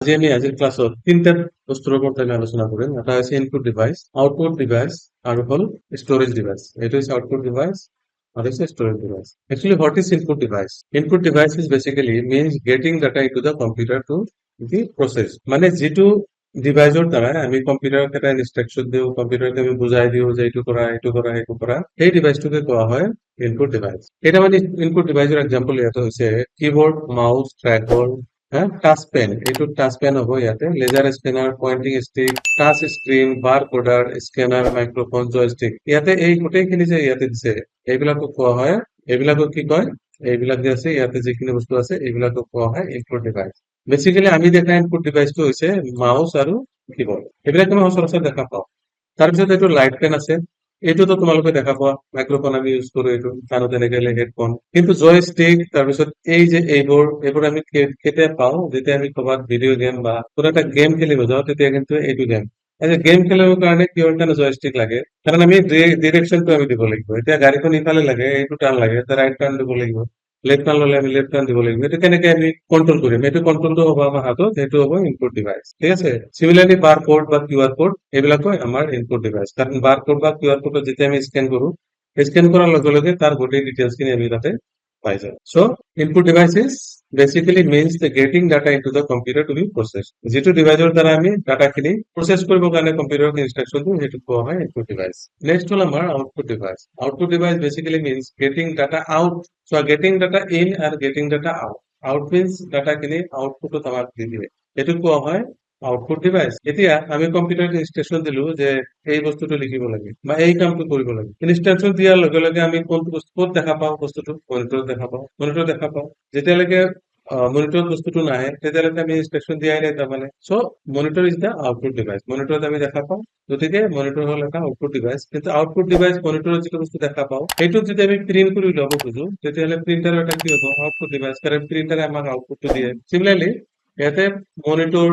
আজি আমি আজিৰ ক্লাছত তিনিটা বস্তুৰ ওপৰত আমি আলোচনা কৰিম। এটা হৈছে ইনপুট ডিভাইচ, আউটপুট ডিভাইচ আৰু হ'ল ষ্টৰেজ ডিভাইচ। এইটো হৈছে আউটপুট ডিভাইচ আৰু হৈছে storage device. Actually, what is input device? Input device is basically means getting data into the computer to be processed. মানে যিটো ডিভাইচৰ দ্বাৰা আমি কম্পিউটাৰক এটা ইনষ্ট্ৰাকচন দিওঁ, কম্পিউটাৰক আমি বুজাই দিওঁ যে এইটো কৰা, এইটো কৰা, সেইটো কৰা, সেই ডিভাইচটোকে কোৱা হয় ইনপুট ডিভাইচ। কেইটামান ইনপুট ডিভাইচৰ এক্সাম্পল ইয়াতে হৈছে keyboard, mouse, trackball, touch pen, এইটো টাচ পেন হ'ব ইয়াতে, laser scanner, pointing stick, touch screen, bar coder, scanner, microphone, joystick. ইয়াতে এই গোটেইখিনি যে ইয়াতে দিছে এইবিলাকক কোৱা হয়, এইবিলাকক কি কয়, এইবিলাক যে আছে ইয়াতে যিখিনি বস্তু আছে এইবিলাকক কোৱা হয় ইনপুট ডিভাইচ। বেচিকেলি আমি দেখা ইনপুট ডিভাইচটো হৈছে মাউচ আৰু কিবৰ্ড, এইবিলাক আমি সচৰাচৰ দেখা পাওঁ। তাৰপিছত এইটো লাইট পেন আছে, এইটোতো তোমালোকে দেখা পোৱা, মাইক্ৰফোন আমি ইউজ কৰো, এইটো কাণত এনেকে হেডফোন। কিন্তু জয় ষ্টিক, তাৰপিছত এই যে এইবোৰ আমি কেতিয়া পাওঁ, যেতিয়া আমি ক'ৰবাত ভিডিঅ' গেম বা কোনো এটা গেম খেলিব যাওঁ, তেতিয়া কিন্তু এইটো গেম গেম খেলিবৰ কাৰণে কিহৰ কাৰণে জয়ষ্টিক লাগে, কাৰণ আমি ডিৰেকশ্যনটো আমি দিব লাগিব। এতিয়া গাড়ীখন ইফালে লাগে, এইটো টাৰ্ণ লাগে, ৰাইট টাৰ্ণ দিব লাগিব, লেফ্ট টাৰ্ণ ল'লে আমি লেফ্ট টাৰ্ণ দিব লাগিব। এইটো কেনেকে আমি কণ্ট্ৰল কৰিম, এইটো কণ্ট্ৰলটো হ'ব আমাৰ হাতত, সেইটো হ'ব ইনপুট ডিভাইচ। ঠিক আছে। চিমিলাৰলি বাৰ কোড বা কিউআৰ কোড এইবিলাকো আমাৰ ইনপুট ডিভাইচ, কাৰণ বাৰ কোড বা কিউআৰ কোডত যেতিয়া আমি স্কেন কৰো, স্কেন কৰাৰ লগে লগে তাৰ গোটেই ডিটেইলছ খিনি আমি তাতে পাই যাওঁ। So' input device is basically means the getting data into the computer to be process. যিটো ডিভাইচৰ দ্বাৰা আমি ডাটাখিনি প্ৰচেছ কৰিবৰ কাৰণে কম্পিউটাৰক ইনষ্ট্ৰাকচন দিওঁ, সেইটো কোৱা হয় ইনপুট ডিভাইচ। নেক্সট হ'ল আমাৰ output device. Output device basically means getting data out. So' getting data in আৰু getting data out. Out means ডাটাখিনি আউটপুটত আমাক দি দিয়ে, এইটো কোৱা হয় আউটপুট ডিভাইচ। এতিয়া আমি কম্পিউটাৰত ইনষ্ট্ৰাকচন দিলো যে এই বস্তুটো লিখিব লাগে বা এই কামটো কৰিব লাগে। ইনষ্ট্ৰাকচন দিয়াৰ লগে লগে আমি কোনটো বস্তু ক'ত দেখা পাওঁ, বস্তুটো মনিটৰত দেখা পাওঁ, মনিটৰত দেখা পাওঁ। যেতিয়ালৈকে মনিটৰত বস্তুটো নাহে তেতিয়ালৈকে আমি ইনষ্ট্ৰাকচন দিয়াই নাই তাৰমানে। So' monitor is the output device. মনিটৰত আমি দেখা পাওঁ, গতিকে মনিটৰ হ'ল এটা আউটপুট ডিভাইচ। কিন্তু আউটপুট ডিভাইচ মনিটৰত যিটো বস্তু দেখা পাওঁ, সেইটোক যদি আমি প্ৰিন্ট কৰি উলিয়াব খোজো, তেতিয়াহ'লে প্ৰিন্টাৰৰ এটা কি হ'ব, আউটপুট ডিভাইচ, কাৰণ প্ৰিন্টাৰে আমাক আউটপুটটো দিয়ে। চিমিলাৰলি ইয়াতে মনিটৰ,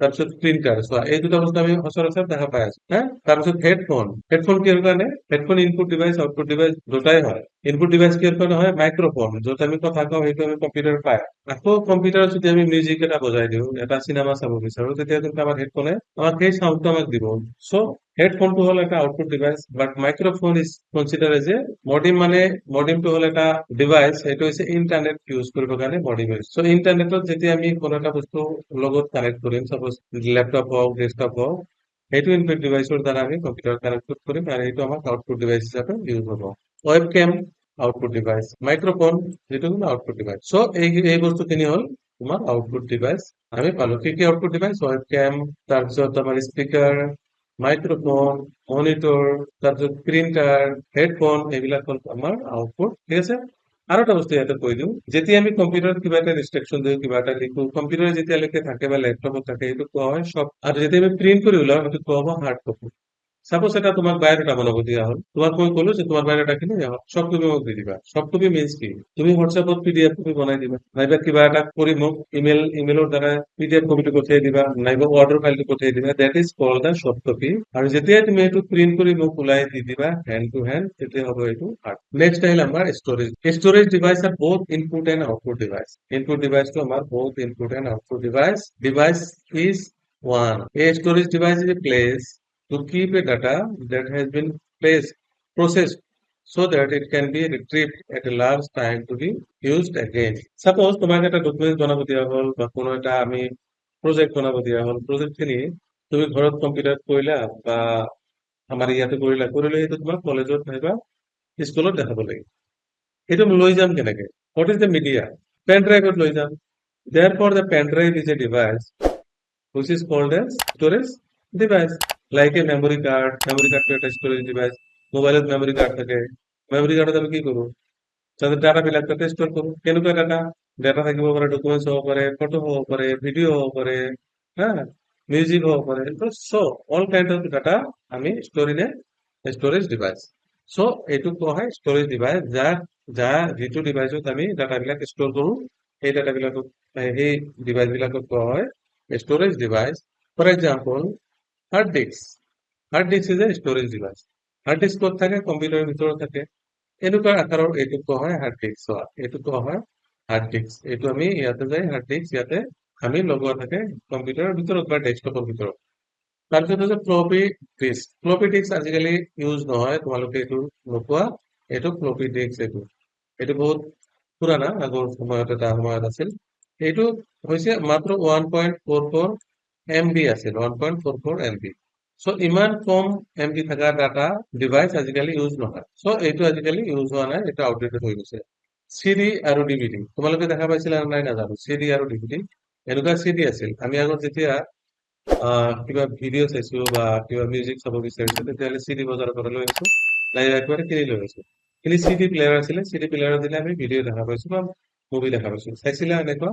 তাৰপিছত প্ৰিন্টাৰ, চোৱা এই দুটা বস্তু আমি সচৰাচৰ দেখা পাই আছো। তাৰপিছত হেডফোন, হেডফোন কিহৰ কাৰণে, headphone input device output device দুটাই হয়। ইনপুট ডিভাইচ কিহৰ কাৰণে হয়, মাইক্ৰফোন, য'ত আমি কথা কওঁ সেইটো আমি কম্পিউটাৰ পাই। আকৌ কম্পিউটাৰত যদি আমি মিউজিক এটা বজাই দিওঁ, এটা চিনেমা চাব বিচাৰো, তেতিয়া কিন্তু আমাৰ হেডফোনে আমাক সেই চাউণ্ডটো আমাক দিব। চ' হেডফোনটো হ'ল এটা output device, but microphone is consider as a modem. মানে মডিমটো হ'ল এটা ডিভাইচ, সেইটো হৈছে ইণ্টাৰনেট ইউজ কৰিবৰ কাৰণে মডিম ইউজ। চ' ইণ্টাৰনেটত যেতিয়া আমি কোনো এটা বস্তু লগত কানেক্ট কৰিম, চাপ'জ লেপটপ হওক, ডেস্কটপ হওক, সেইটো ইনপুট ডিভাইচৰ দ্বাৰা আমি কম্পিউটাৰ কানেক্ট কৰিম আৰু সেইটো আমাক আউটপুট ডিভাইচ হিচাপে ইউজ হ'ব। ৱেব কেম আউটপুট ডিভাইচ, মাইক্ৰফোন যিটো কিন্তু আউটপুট ডিভাইচ। চ' এই বস্তুখিনি হ'ল তোমাৰ আউটপুট ডিভাইচ। আমি পালো কি কি আউটপুট ডিভাইচ, ৱেব কেম, তাৰপিছত আমাৰ স্পিকাৰ, মাইক্ৰফোন, মনিটৰ, তাৰপিছত প্ৰিন্টাৰ, হেডফোন, এইবিলাক হ'ল আমাৰ আউটপুট। ঠিক আছে। আৰু এটা বস্তু ইয়াতে কৈ দিওঁ, যেতিয়া আমি কম্পিউটাৰত কিবা এটা ইনষ্ট্ৰাকচন দিওঁ, কিবা এটা লিখো, কম্পিউটাৰ যেতিয়ালৈকে থাকে বা লেপটপত থাকে, সেইটো কোৱা হয় চফ্ট। আৰু যেতিয়া আমি প্ৰিন্ট কৰি ওলাও, সেইটো কোৱা হ'ব হাৰ্ড কপি। চাপোজ এটা তোমাক বায়'ডাটা বনাব দিয়া হ'ল, তোমাক মই ক'লো যে তোমাৰ বায়'ডাটাখিনি চফ্ট কপি মোক দি দিবা। চফ্ট কপি মিনছ কি, তুমি হোৱাটছএপত পিডিএফ কপি বনাই দিবা, নাইবা কিবা এটা কৰি মোক ইমেইলৰ দ্বাৰা পিডিএফ কপিটো পঠিয়াই দিবা, নাইবা ৱৰ্ডৰ ফাইলটো পঠিয়াই দিবা। That is called the soft copy. আৰু যেতিয়াই তুমি এইটো প্ৰিন্ট কৰি মোক ওলাই দি দিবা হেণ্ড টু হেণ্ড, তেতিয়া হ'ব এইটো হাৰ্ড। নেক্সট আহিল আমাৰ storage. Storage device are both input and output device. Input device to our both input and output device. Device is one. A storage device is a place to keep a data that has been placed, processed, so that it can be retrieved at a large time to be used again. Suppose তোমাকে একটা document বানাবো দেওয়া হল বা কোনো একটা আমি project বানাবো দেওয়া হল, প্রজেক্ট খিনি তুমি ঘৰত কম্পিউটাৰত কৰিলা বা আমাৰ ইয়াতে কৰিলে সেইটো তোমাৰ কলেজত নাইবা স্কুলত দেখাব লাগিব। সেইটো লৈ যাম কেনেকে, what is the media, pen ড্ৰাইভত লৈ যাম। Therefore, the pen drive is a device which is called as storage device. Like a memory card, memory card to একটা storage device. মোবাইলত মেমৰি কাৰ্ড থাকে, মেমৰি কাৰ্ডত আমি কি কৰো, তাতে ডাটা বিলাক তাতে ষ্ট'ৰ কৰো। কেনেকুৱা ডাটা, ডাটা থাকিব পাৰে, ডকুমেণ্টছ হ'ব পাৰে, ফটো হ'ব পাৰে, ভিডিঅ' হ'ব পাৰে, হা, মিউজিক হ'ব পাৰে। So' all kind of data আমি store in a storage device. So' এইটো কোৱা হয় ষ্ট'ৰেজ ডিভাইচ, যিটো ডিভাইচত আমি ডাটাবিলাক ষ্ট'ৰ কৰো, সেই ডাটাবিলাকক সেই ডিভাইচ বিলাকক কোৱা হয় storage device. For example, hard disk. Hard disk is a storage device. Hard disk ক'ত থাকে, কম্পিউটাৰৰ ভিতৰত থাকে। এনেকুৱা আকাৰৰ এইটো কোৱা হয় হাৰ্ড ডিস্ক। চোৱা এইটো কোৱা হয় হাৰ্ড ডিস্ক। এইটো আমি ইয়াতে যাই হাৰ্ড ডিস্ক ইয়াতে আমি লগোৱা থাকে কম্পিউটাৰৰ ভিতৰত বা ডেস্কটপৰ ভিতৰত। তাৰপিছত হৈছে ফ্লপি ডিস্ক। ফ্লপি ডিস্ক আজিকালি ইউজ নহয়, তোমালোকে এইটো নোপোৱা। এইটো ফ্লপি ডিস্ক এইটো বহুত পুৰানা, আগৰ সময়ত এটা সময়ত আছিল। এইটো হৈছে মাত্ৰ 1.44 MB আছিল, 1.44 MB। চ' ইমান কম MB থকা ডাটা ডিভাইচ আজিকালি ইউজ নহয়। চ' এইটো আজিকালি ইউজ হোৱা নাই, এইটো আউটডেটেড হৈ গৈছে। CD আৰু DVD তোমালোকে দেখা পাইছিলা নে নাই নাজানো। CD আৰু DVD এনেকুৱা CD আছিল। আমি আগত যেতিয়া কিবা ভিডিঅ' চাইছো বা কিবা মিউজিক চাব বিচাৰিছো, তেতিয়াহ'লে CD বজাৰৰ পৰা লৈ আহিছো, নাইবা একেবাৰে কিনি লৈ আহিছো। কিন্তু CD প্লেয়াৰ আছিলে, CD প্লেয়াৰত দিলে আমি ভিডিঅ' দেখা পাইছো বা মুভি দেখা পাইছো। চাইছিলা এনেকুৱা?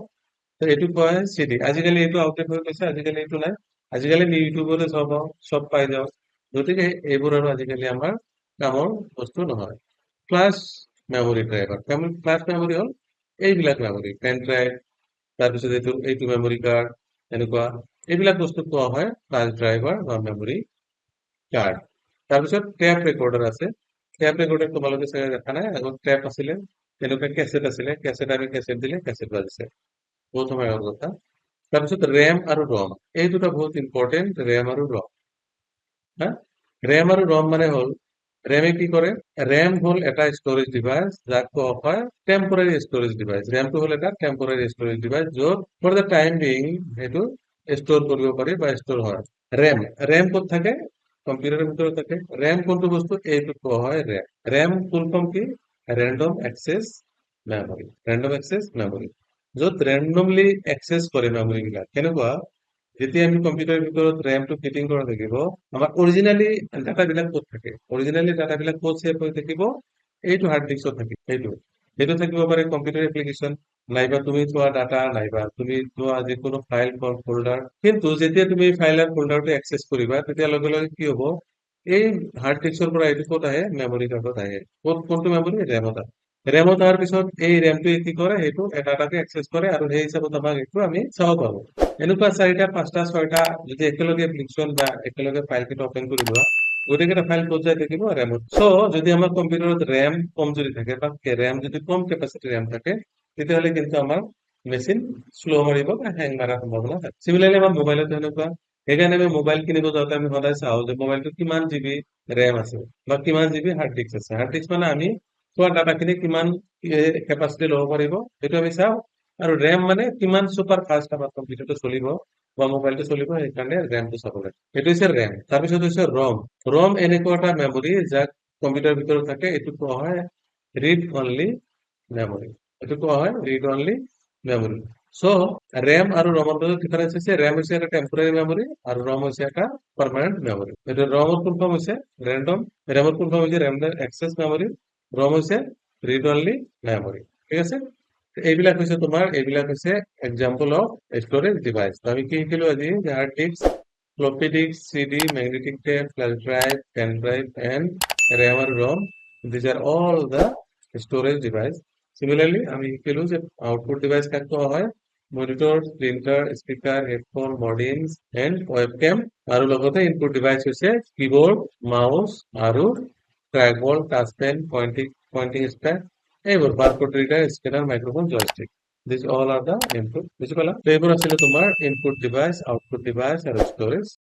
তো এইটো কোৱা হয় CD। আজিকালি এইটো আউটডেট হৈ গৈছে, আজিকালি এইটো নাই। আজিকালি আমি ইউটিউবতে চব পাই যাওঁ। গতিকে এইবোৰ আৰু আজিকালি আমাৰ কামৰ বস্তু নহয়। Flash memory driver. Flash memory হ'ল এইবিলাক মেমৰি, পেন ড্ৰাইভ, তাৰপিছত এইটো মেমৰি কাৰ্ড, এনেকুৱা এইবিলাক বস্তু কোৱা হয় ফ্লাছ ড্ৰাইভাৰ বা মেমৰি কাৰ্ড। তাৰপিছত টেপ ৰেকৰ্ডাৰ আছে। টেপ ৰেকৰ্ডাৰ তোমালোকে চাগে দেখা নাই, আগত টেপ আছিলে, তেনেকুৱা কেছেট আছিলে, কেছেট দিলে কেছেট বাজিছে, বহুত সময়ৰ আগৰ কথা। তাৰপিছত ৰেম আৰু ৰম, এই দুটা বহুত ইম্পৰ্টেণ্ট, ৰেম আৰু ৰম। হা, ৰেম আৰু ৰম মানে হ'ল, ৰেমে কি কৰে? ৰেম হ'ল এটা ষ্ট'ৰেজ ডিভাইচ, যাক কোৱা হয় টেম্পৰাৰী ষ্ট'ৰেজ ডিভাইচ। ৰেমটো হ'ল এটা টেম্পৰাৰী ষ্ট'ৰেজ ডিভাইচ, য'ত ফৰ দ্য টাইম বিং সেইটো ষ্ট'ৰ কৰিব পাৰি বা ষ্ট'ৰ হয়। ৰেম ৰেম ক'ত থাকে? কম্পিউটাৰৰ ভিতৰত থাকে। ৰেম কোনটো বস্তু? এইটো কোৱা হয় ৰেম। ৰেম ফুল ফৰ্ম কি? Random access memory. Random access memory, য'ত ৰেণ্ডমলি এক্সেছ কৰে মেমৰি বিলাক। কেনেকুৱা? যেতিয়া আমি কম্পিউটাৰৰ ভিতৰত ৰেমটো ফিটিং কৰা থাকিব, আমাৰ অৰিজিনেলি ডাটাবিলাক ক'ত থাকে? অৰিজিনেলি ডাটাবিলাক ক'ত ছেভ হৈ থাকিব? এইটো হাৰ্ড ডিস্কত থাকিব। সেইটো থাকিব পাৰে কম্পিউটাৰ এপ্লিকেশ্যন, নাইবা তুমি থোৱা ডাটা, নাইবা তুমি থোৱা যিকোনো ফাইল ফল্ডাৰ। কিন্তু যেতিয়া তুমি ফাইল আৰু ফল্ডাৰটো এক্সেছ কৰিবা, তেতিয়া লগে লগে কি হ'ব? এই হাৰ্ড ডিস্কৰ পৰা এইটো ক'ত আহে? মেমৰি কাৰ্ডত আহে। কোনটো মেমৰি? ৰেমত আহে। ৰেমত অহাৰ পিছত এই ৰেমটোৱে কি কৰে? সেইটো এটা এটাকে এক্সেছ কৰে, আৰু সেই হিচাপত আমাক এইটো আমি চাব পাৰো। এনেকুৱা 4টা, 5টা, 6টা যদি একেলগে এপ্লিকেশ্যন বা একেলগে ফাইল কেইটা অপেন কৰি লোৱা, গোটেইকেইটা ফাইল ক'ত যাই থাকিব? ৰেমত। চ' যদি আমাৰ কম্পিউটাৰত ৰেম কম যদি থাকে, বা ৰেম যদি কম কেপাচিটি ৰেম থাকে, তেতিয়াহ'লে কিন্তু আমাৰ মেচিন শ্ল' মাৰিব বা হেং মাৰাৰ সম্ভাৱনা থাকে। চিমিলাৰলি আমাৰ মোবাইলত এনেকুৱা। সেইকাৰণে আমি মোবাইল কিনিব যাওঁতে আমি সদায় চাওঁ যে মোবাইলটো কিমান জিবি ৰেম আছে বা কিমান জিবি হাৰ্ড ডিস্ক আছে। হাৰ্ড ডিস্ক মানে আমি চোৱা ডাটাখিনি কিমান কেপাচিটি ল'ব পাৰিব, সেইটো আমি চাওঁ। আৰু ৰেম মানে কিমান ছুপাৰ ফাষ্ট আমাৰ কম্পিউটাৰটো চলিব বা মোবাইলটো চলিব, সেইকাৰণে ৰেমটো চাব লাগে। এইটো হৈছে ৰেম। তাৰপিছত হৈছে ৰম। ৰম এনেকুৱা এটা মেমৰি যাক কম্পিউটাৰৰ ভিতৰত থাকে, এইটো কোৱা হয় ৰিড অনলি মেমৰি। এইটো কোৱা হয় ৰিড অনলি মেমৰি। চ' ৰেম আৰু ৰমৰ মাজত ডিফাৰেন্স হৈছে, ৰেম হৈছে এটা টেম্পৰাৰী মেমৰি আৰু ৰম হৈছে এটা পাৰ্মানেণ্ট মেমৰি। এইটো ৰমৰ ফুল ফৰ্ম হৈছে ৰেণ্ডম, ৰেমৰ ফুল ফৰ্ম হৈছে ৰেণ্ডম এক্সেছ মেমৰি, ৰম হৈছে ৰিড অনলি মেমৰি। ঠিক আছে? এইবিলাক হৈছে এক্সাম্পল অফ ষ্ট'ৰেজ ডিভাইচ। আমি কি শিকিলো আজি? Hard disk, floppy disk, CD, magnetic tape, flash drive, pen drive, and RAM or ROM. These are all the storage device. Similarly, আমি শিকিলো যে আউটপুট ডিভাইচ কাক কোৱা হয়? Monitor, printer, speaker, headphone, modems, and webcam. আৰু লগতে input device হৈছে keyboard, mouse আৰু ট্ৰেকবল, টাচপেন, পইণ্টিং ষ্টেক, এইবোৰ barcode reader, scanner, microphone, joystick. These all are the input. বুজি পালা? তো এইবোৰ আছিলে তোমাৰ ইনপুট ডিভাইচ, আউটপুট ডিভাইচ আৰু ষ্ট'ৰেজ